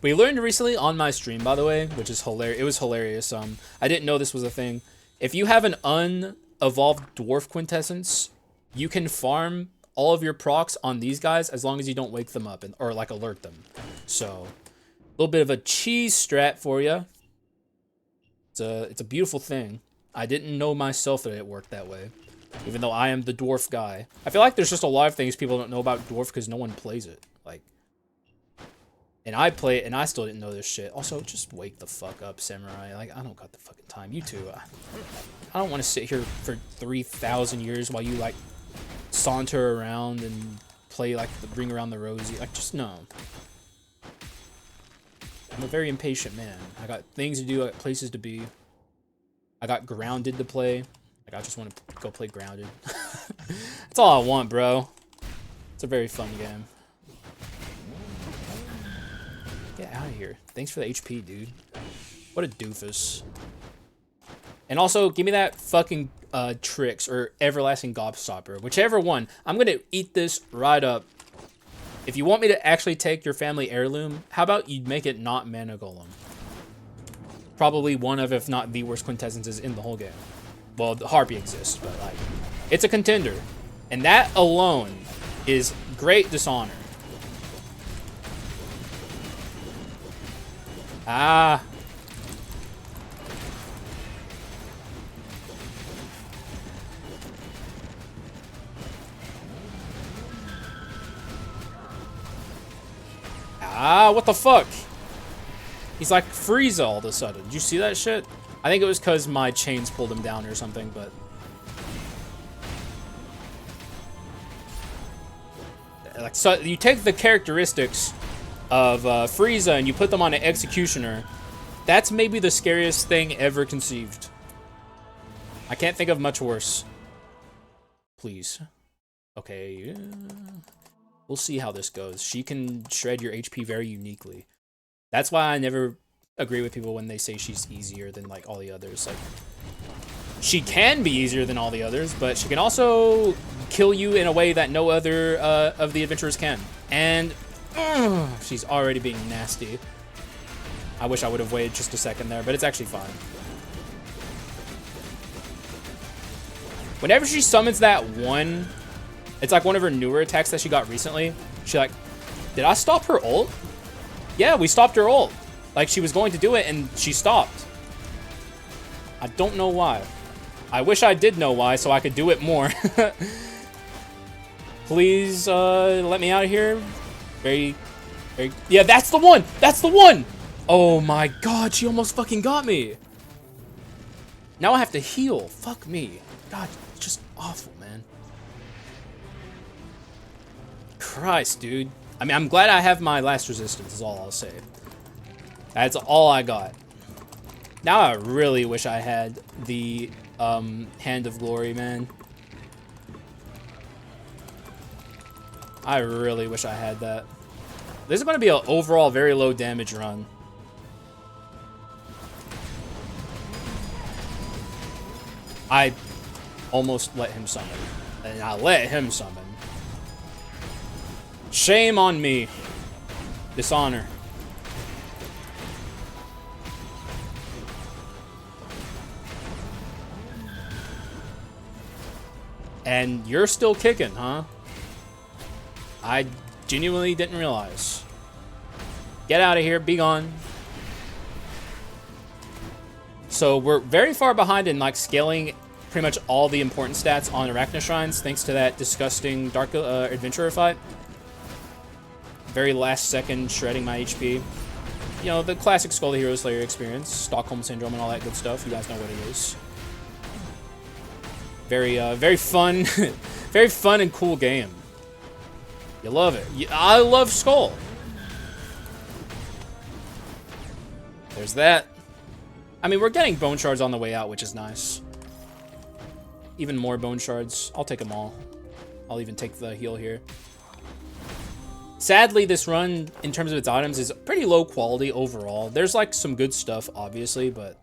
We learned recently on my stream, by the way, which is hilarious. It was hilarious. I didn't know this was a thing. If you have an unevolved dwarf quintessence, you can farm all of your procs on these guys as long as you don't wake them up or like alert them. So, a little bit of a cheese strat for you. It's a beautiful thing. I didn't know myself that it worked that way, even though I am the dwarf guy. I feel like there's just a lot of things people don't know about dwarf because no one plays it. Like, and I play it and I still didn't know this shit. Also, just wake the fuck up, samurai. Like, I don't got the fucking time. You too. I don't want to sit here for 3,000 years while you like saunter around and play like the Ring Around the Rosie. Like, just no. I'm a very impatient man. I got things to do, I got places to be. I got Grounded to play. Like, I just want to go play Grounded. That's all I want, bro. It's a very fun game. Get out of here. Thanks for the HP, dude. What a doofus. And also, give me that fucking Tricks or Everlasting Gobstopper. Whichever one. I'm going to eat this right up. If you want me to actually take your family heirloom, how about you make it not Mana Golem? Probably one of, if not the worst quintessences in the whole game. Well, the Harpy exists, but like, it's a contender. And that alone is great dishonor. Ah. Ah, what the fuck? He's like Frieza all of a sudden. Did you see that shit? I think it was because my chains pulled him down or something, but... like, so you take the characteristics of Frieza and you put them on an Executioner. That's maybe the scariest thing ever conceived. I can't think of much worse. Please. Okay, we'll see how this goes. She can shred your HP very uniquely. That's why I never agree with people when they say she's easier than like all the others. Like, she can be easier than all the others, but she can also kill you in a way that no other of the adventurers can. And she's already being nasty. I wish I would have waited just a second there, but it's actually fine. Whenever she summons that one, it's like one of her newer attacks that she got recently. She like, did I stop her ult? Yeah, we stopped her ult. Like, she was going to do it and she stopped. I don't know why. I wish I did know why so I could do it more. Please let me out of here. Very... yeah, that's the one! That's the one! Oh my god, she almost fucking got me. Now I have to heal. Fuck me. God, it's just awful, man. Christ, dude. I mean, I'm glad I have my last resistance is all I'll say. That's all I got. Now I really wish I had the Hand of Glory, man. I really wish I had that. This is going to be an overall very low damage run. I almost let him summon. And I let him summon. Shame on me. Dishonor. And you're still kicking, huh? I genuinely didn't realize. Get out of here. Be gone. So we're very far behind in like scaling pretty much all the important stats on Arachna Shrines thanks to that disgusting Dark Adventurer fight. Very last second shredding my HP. You know, the classic Skul the Hero Slayer experience. Stockholm Syndrome and all that good stuff. You guys know what it is. Very fun. Very fun and cool game. You love it. I love Skul. There's that. I mean, we're getting bone shards on the way out, which is nice. Even more bone shards. I'll take them all. I'll even take the heal here. Sadly, this run, in terms of its items, is pretty low quality overall. There's, like, some good stuff, obviously, but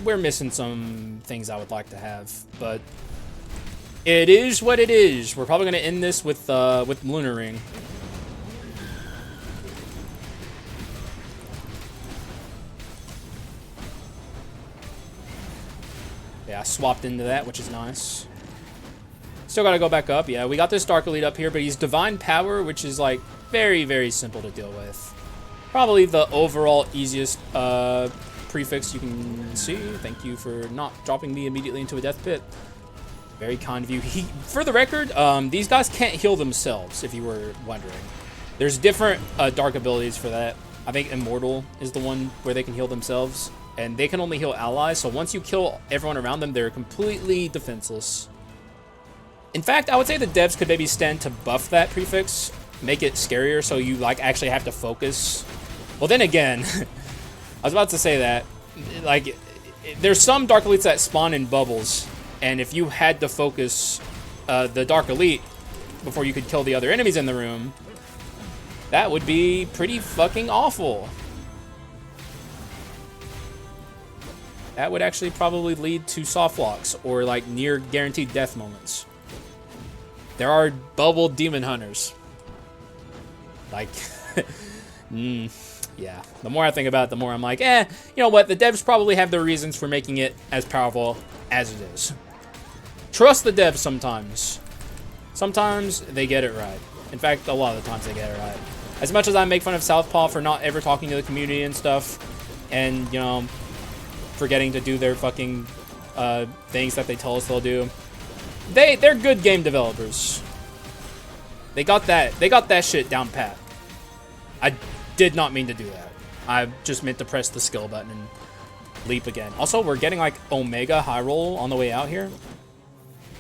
we're missing some things I would like to have. But it is what it is. We're probably going to end this with Lunar Ring. Yeah, I swapped into that, which is nice. Still gotta go back up. Yeah, we got this Dark Elite up here, but he's Divine Power, which is, like, very, very simple to deal with. Probably the overall easiest prefix you can see. Thank you for not dropping me immediately into a death pit. Very kind of you. For the record, these guys can't heal themselves, if you were wondering. There's different dark abilities for that. I think Immortal is the one where they can heal themselves, and they can only heal allies, so once you kill everyone around them, they're completely defenseless. In fact, I would say the devs could maybe stand to buff that prefix, make it scarier so you like actually have to focus. Well, then again, I was about to say that, like, there's some Dark Elites that spawn in bubbles, and if you had to focus the Dark Elite before you could kill the other enemies in the room, that would be pretty fucking awful. That would actually probably lead to soft locks or like near guaranteed death moments. There are bubble demon hunters. Like, yeah. The more I think about it, the more I'm like, you know what? The devs probably have their reasons for making it as powerful as it is. Trust the devs sometimes. Sometimes they get it right. In fact, a lot of the times they get it right. As much as I make fun of Southpaw for not ever talking to the community and stuff, and, you know, forgetting to do their fucking things that they tell us they'll do, they're good game developers. They got that shit down pat. I did not mean to do that. I just meant to press the skill button and leap again. Also, we're getting like Omega high roll on the way out here.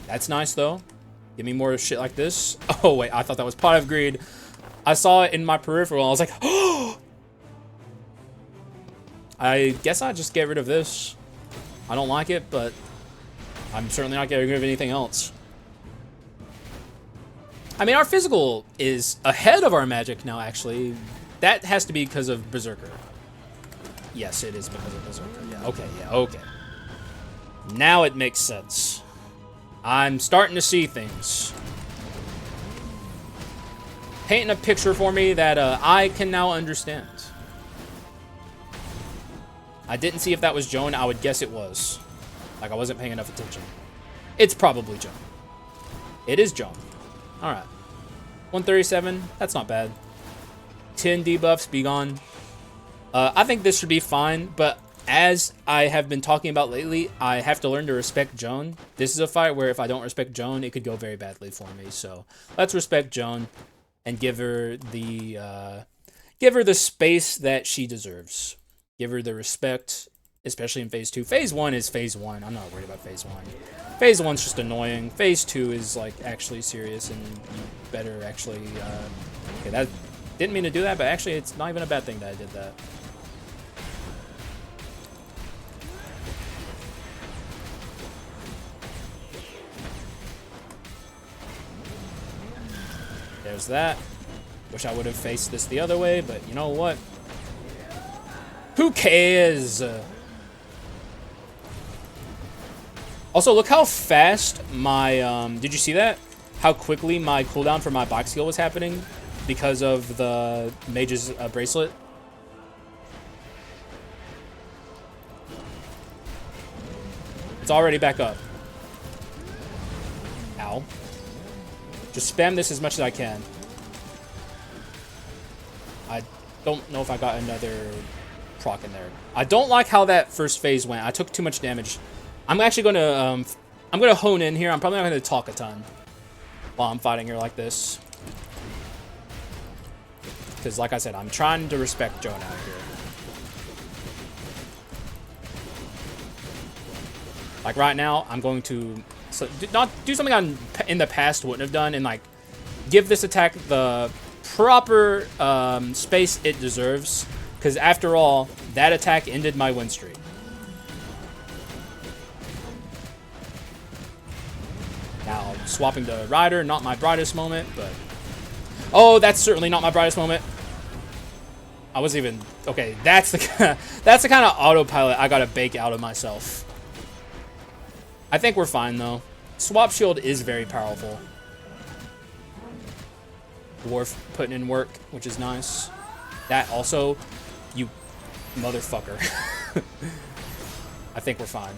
That's nice though. Give me more shit like this. Oh wait, I thought that was Pot of Greed. I saw it in my peripheral and I was like, oh! I guess I'll just get rid of this. I don't like it, but I'm certainly not getting rid of anything else. I mean, our physical is ahead of our magic now, actually. That has to be because of Berserker. Yes, it is because of Berserker. Yeah, okay. Now it makes sense. I'm starting to see things. Painting a picture for me that I can now understand. I didn't see if that was Joan. I would guess it was. Like, I wasn't paying enough attention. It's probably Joan. It is Joan. Alright. 137. That's not bad. 10 debuffs. Be gone. I think this should be fine, but as I have been talking about lately, I have to learn to respect Joan. This is a fight where if I don't respect Joan, it could go very badly for me. So let's respect Joan and give her the space that she deserves. Give her the respect, especially in Phase 2. Phase 1 is Phase 1. I'm not worried about Phase 1. Phase 1's just annoying. Phase 2 is, like, actually serious, and you better actually... okay, Didn't mean to do that, but actually it's not even a bad thing that I did that. There's that. Wish I would have faced this the other way, but you know what? Who cares? Also, look how fast my, did you see that? How quickly my cooldown for my box skill was happening because of the mage's bracelet? It's already back up. Ow. Just spam this as much as I can. I don't know if I got another proc in there. I don't like how that first phase went. I took too much damage. I'm actually gonna I'm gonna hone in here. I'm probably not gonna talk a ton while I'm fighting her like this. Because like I said, I'm trying to respect Joan out here. Like right now, I'm going to not do something I in the past wouldn't have done and like give this attack the proper space it deserves. Because after all, that attack ended my win streak. Now, swapping to Rider, not my brightest moment, but... Oh, that's certainly not my brightest moment. I wasn't even... Okay, that's the kind of autopilot I gotta bake out of myself. I think we're fine, though. Swap Shield is very powerful. Dwarf putting in work, which is nice. That also... You motherfucker. I think we're fine.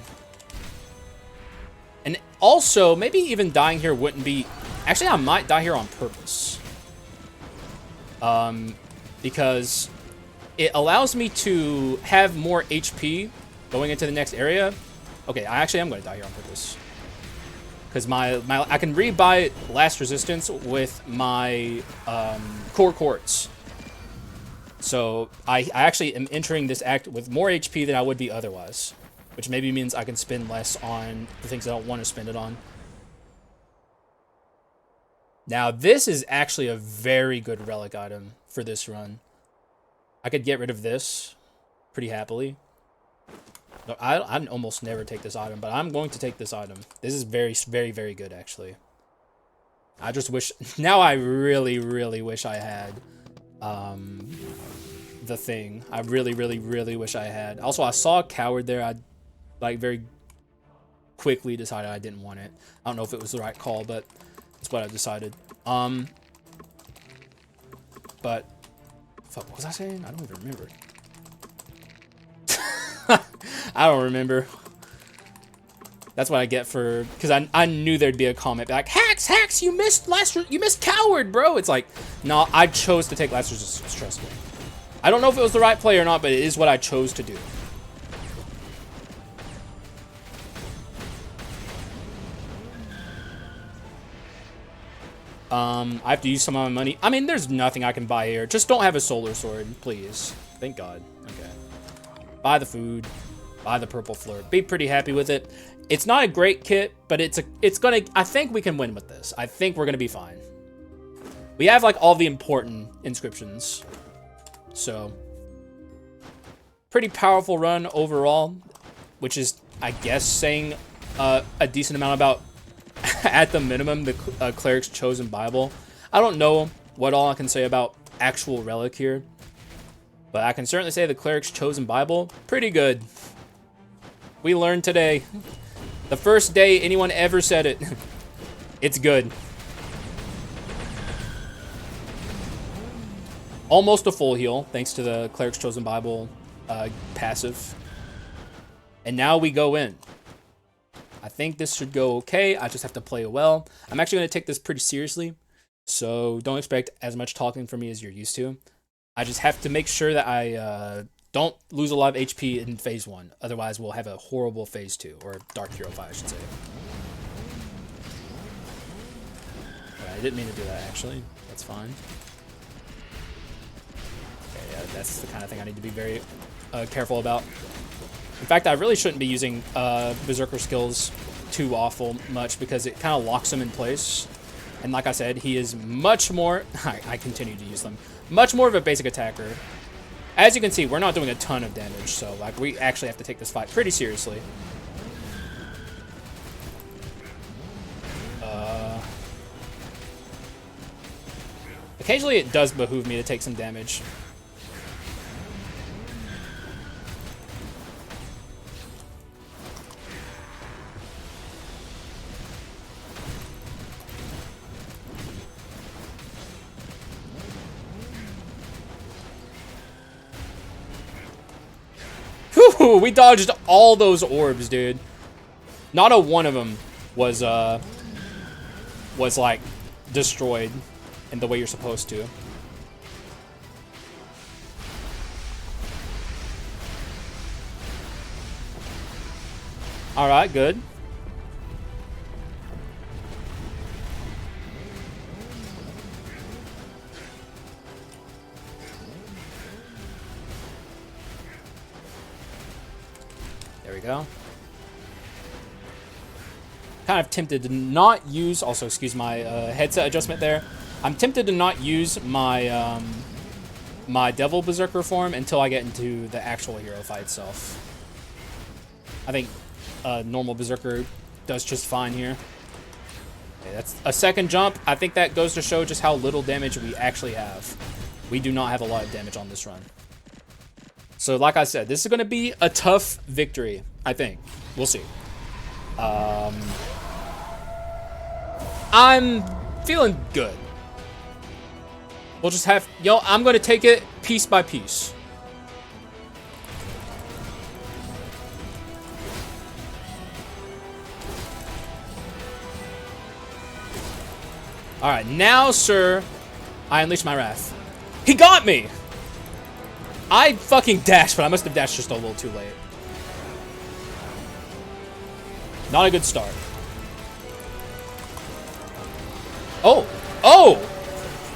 And also, maybe even dying here wouldn't be... Actually, I might die here on purpose. Because it allows me to have more HP going into the next area. Okay, I am going to die here on purpose. Because I can rebuy Last Resistance with my Core Quartz. So I actually am entering this act with more HP than I would be otherwise. Which maybe means I can spend less on the things I don't want to spend it on. Now, this is actually a very good relic item for this run. I could get rid of this pretty happily. No, I almost never take this item, but I'm going to take this item. This is very, very, very good, actually. I just wish... Now I really, really wish I had... the thing. I really, really, really wish I had. Also, I saw a coward there. I like very quickly decided I didn't want it. I don't know if it was the right call, but that's what I decided. But fuck, what was I saying? I don't even remember. I don't remember. That's what I get for, because I knew there'd be a comment like, Hax, you missed coward, bro. It's like, no, I chose to take last resistance, trust me. I don't know if it was the right play or not, but it is what I chose to do. I have to use some of my money. I mean, there's nothing I can buy here. Just don't have a solar sword, please. Thank God. Okay. Buy the food. Buy the purple flirt. Be pretty happy with it. It's not a great kit, but it's gonna... I think we can win with this. I think we're gonna be fine. We have, like, all the important inscriptions. So... Pretty powerful run overall. Which is, I guess, saying a decent amount about... at the minimum, the Cleric's Chosen Bible. I don't know what all I can say about actual Relic here. But I can certainly say the Cleric's Chosen Bible, pretty good. We learned today. The first day anyone ever said it. It's good. Almost a full heal, thanks to the Cleric's Chosen Bible passive. And now we go in. I think this should go okay. I just have to play it well. I'm actually going to take this pretty seriously. So don't expect as much talking from me as you're used to. I just have to make sure that I don't lose a lot of HP in phase 1. Otherwise, we'll have a horrible phase 2. Or Dark Hero fight, I should say. I didn't mean to do that, actually. That's fine. Okay, yeah, that's the kind of thing I need to be very careful about. In fact, I really shouldn't be using Berserker skills too awful much because it kind of locks them in place. And like I said, he is much more, I continue to use them, much more of a basic attacker. As you can see, we're not doing a ton of damage, so like we actually have to take this fight pretty seriously. Occasionally it does behoove me to take some damage. Whew, we dodged all those orbs, dude. Not a one of them was like destroyed in the way you're supposed to. All right, good. There we go. Kind of tempted to not use, also excuse my headset adjustment there. I'm tempted to not use my my Devil Berserker form until I get into the actual hero fight itself. I think normal Berserker does just fine here. Okay, that's a second jump. I think that goes to show just how little damage we actually have. We do not have a lot of damage on this run. So like I said, this is going to be a tough victory, I think. We'll see. I'm feeling good. We'll just have, I'm going to take it piece by piece. All right, now, sir, I unleash my wrath. He got me! I fucking dashed, but I must have dashed just a little too late. Not a good start. Oh! Oh!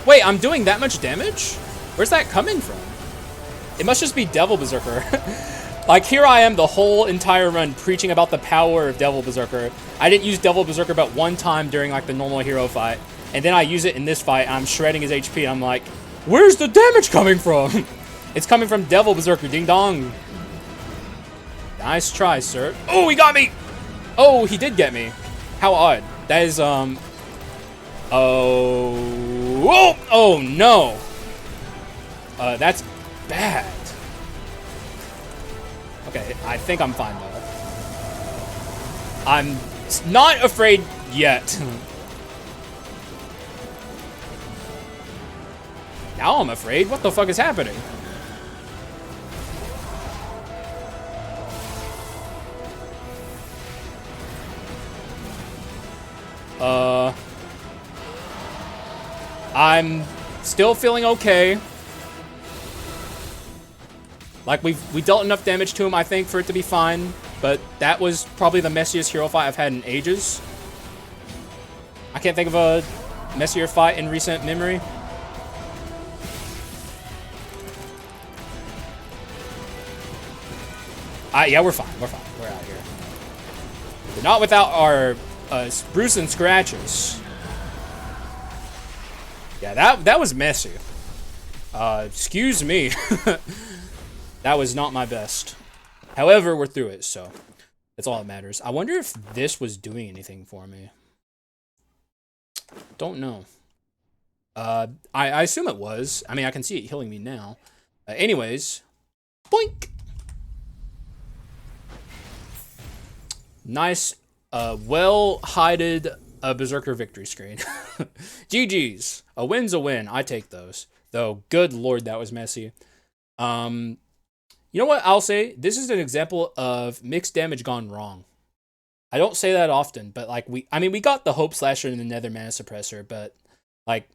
Wait, I'm doing that much damage? Where's that coming from? It must just be Devil Berserker. Like, here I am the whole entire run preaching about the power of Devil Berserker. I didn't use Devil Berserker but one time during, like, the normal hero fight. And then I use it in this fight, and I'm shredding his HP, and I'm like, where's the damage coming from? It's coming from Devil Berserker, ding dong. Nice try, sir. Oh, he got me! Oh, he did get me. How odd. That is, Oh no! That's bad. Okay, I think I'm fine though. I'm not afraid yet. Now I'm afraid. What the fuck is happening? I'm still feeling okay. Like, we dealt enough damage to him, I think, for it to be fine. But that was probably the messiest hero fight I've had in ages. I can't think of a messier fight in recent memory. Yeah, we're fine. We're fine. We're out here. But not without our spruce and scratches. Yeah, that was messy. Excuse me. That was not my best. However, we're through it, so that's all that matters. I wonder if this was doing anything for me. Don't know. I assume it was. I mean, I can see it healing me now. Anyways, boink. Nice, well-hided Berserker victory screen. GG's. A win's a win. I take those. Though, good lord, that was messy. You know what I'll say? This is an example of mixed damage gone wrong. I don't say that often, but like we got the Hope Slasher and the Nether Mana Suppressor, but like,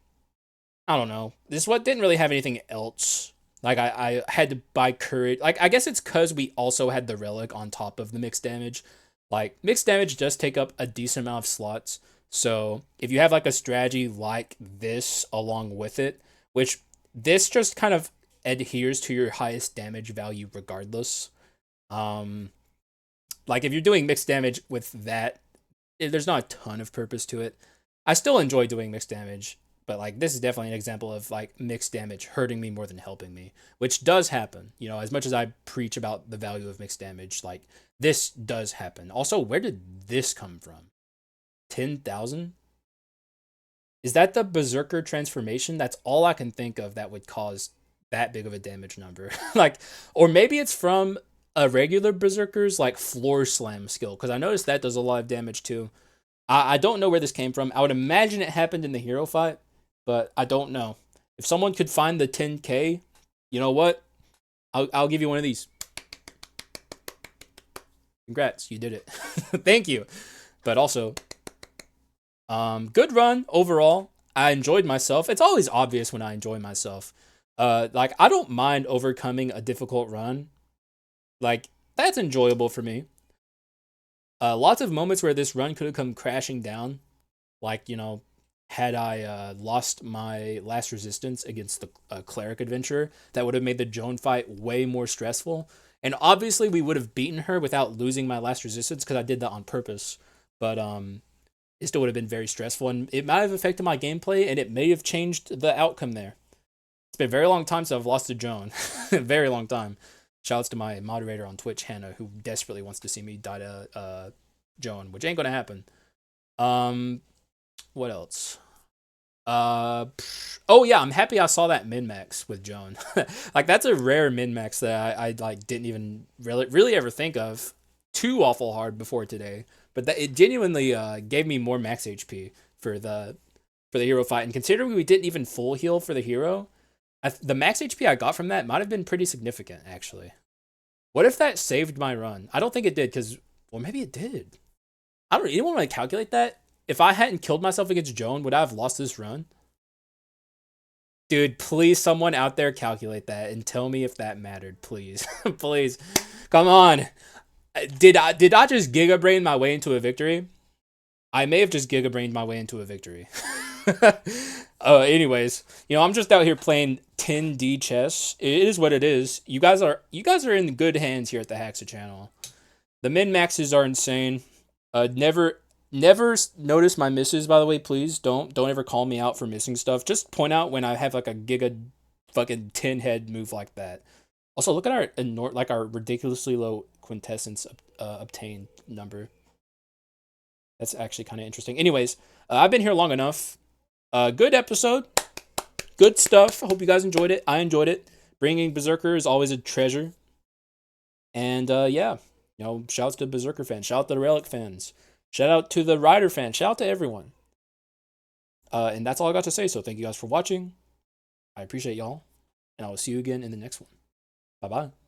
I don't know. This one didn't really have anything else. Like I had to buy Courage. Like, I guess it's because we also had the Relic on top of the mixed damage. Like, mixed damage does take up a decent amount of slots. So if you have like a strategy like this along with it, which this just kind of adheres to your highest damage value regardless. Like if you're doing mixed damage with that, there's not a ton of purpose to it. I still enjoy doing mixed damage, but like this is definitely an example of like mixed damage hurting me more than helping me, which does happen. You know, as much as I preach about the value of mixed damage, like this does happen. Also, where did this come from? 10,000? Is that the Berserker transformation? That's all I can think of that would cause that big of a damage number. Like, or maybe it's from a regular Berserker's like floor slam skill, because I noticed that does a lot of damage too. I don't know where this came from. I would imagine it happened in the hero fight, but I don't know. If someone could find the 10k, you know what? I'll give you one of these. Congrats, you did it. Thank you. But also, good run overall. I enjoyed myself. It's always obvious when I enjoy myself. Like I don't mind overcoming a difficult run. Like that's enjoyable for me. Lots of moments where this run could have come crashing down, like you know, had I lost my last resistance against the cleric adventurer, that would have made the Joan fight way more stressful. And obviously, we would have beaten her without losing my last resistance because I did that on purpose. But it still would have been very stressful, and it might have affected my gameplay, and it may have changed the outcome there. It's been a very long time since I've lost to Joan. Very long time. Shouts to my moderator on Twitch, Hannah, who desperately wants to see me die to Joan, which ain't gonna happen. What else? Oh yeah, I'm happy I saw that min-max with Joan. Like that's a rare min-max that I like didn't even really ever think of too awful hard before today. But that it genuinely gave me more max HP for the hero fight. And considering we didn't even full heal for the hero, the max HP I got from that might have been pretty significant, actually. What if that saved my run? I don't think it did, because, well, maybe it did. I don't know. Anyone want to calculate that? If I hadn't killed myself against Joan, would I have lost this run? Dude, please, someone out there calculate that and tell me if that mattered, please. Please. Come on. Did I just Giga Brain my way into a victory? I may have just Giga Brained my way into a victory. Anyways, you know, I'm just out here playing 10D chess. It is what it is. You guys are in good hands here at the Haxa channel. The min maxes are insane. Never notice my misses, by the way, please. Don't ever call me out for missing stuff. Just point out when I have like a giga fucking 10 head move like that. Also, look at our ridiculously low quintessence obtained number. That's actually kind of interesting. Anyways, I've been here long enough. Good episode. Good stuff. I hope you guys enjoyed it. I enjoyed it. Bringing Berserker is always a treasure. And yeah, you know, shouts to Berserker fans. Shout out to the Relic fans. Shout out to the Rider fans. Shout out to everyone. And that's all I got to say. So thank you guys for watching. I appreciate y'all. And I will see you again in the next one. Bye-bye.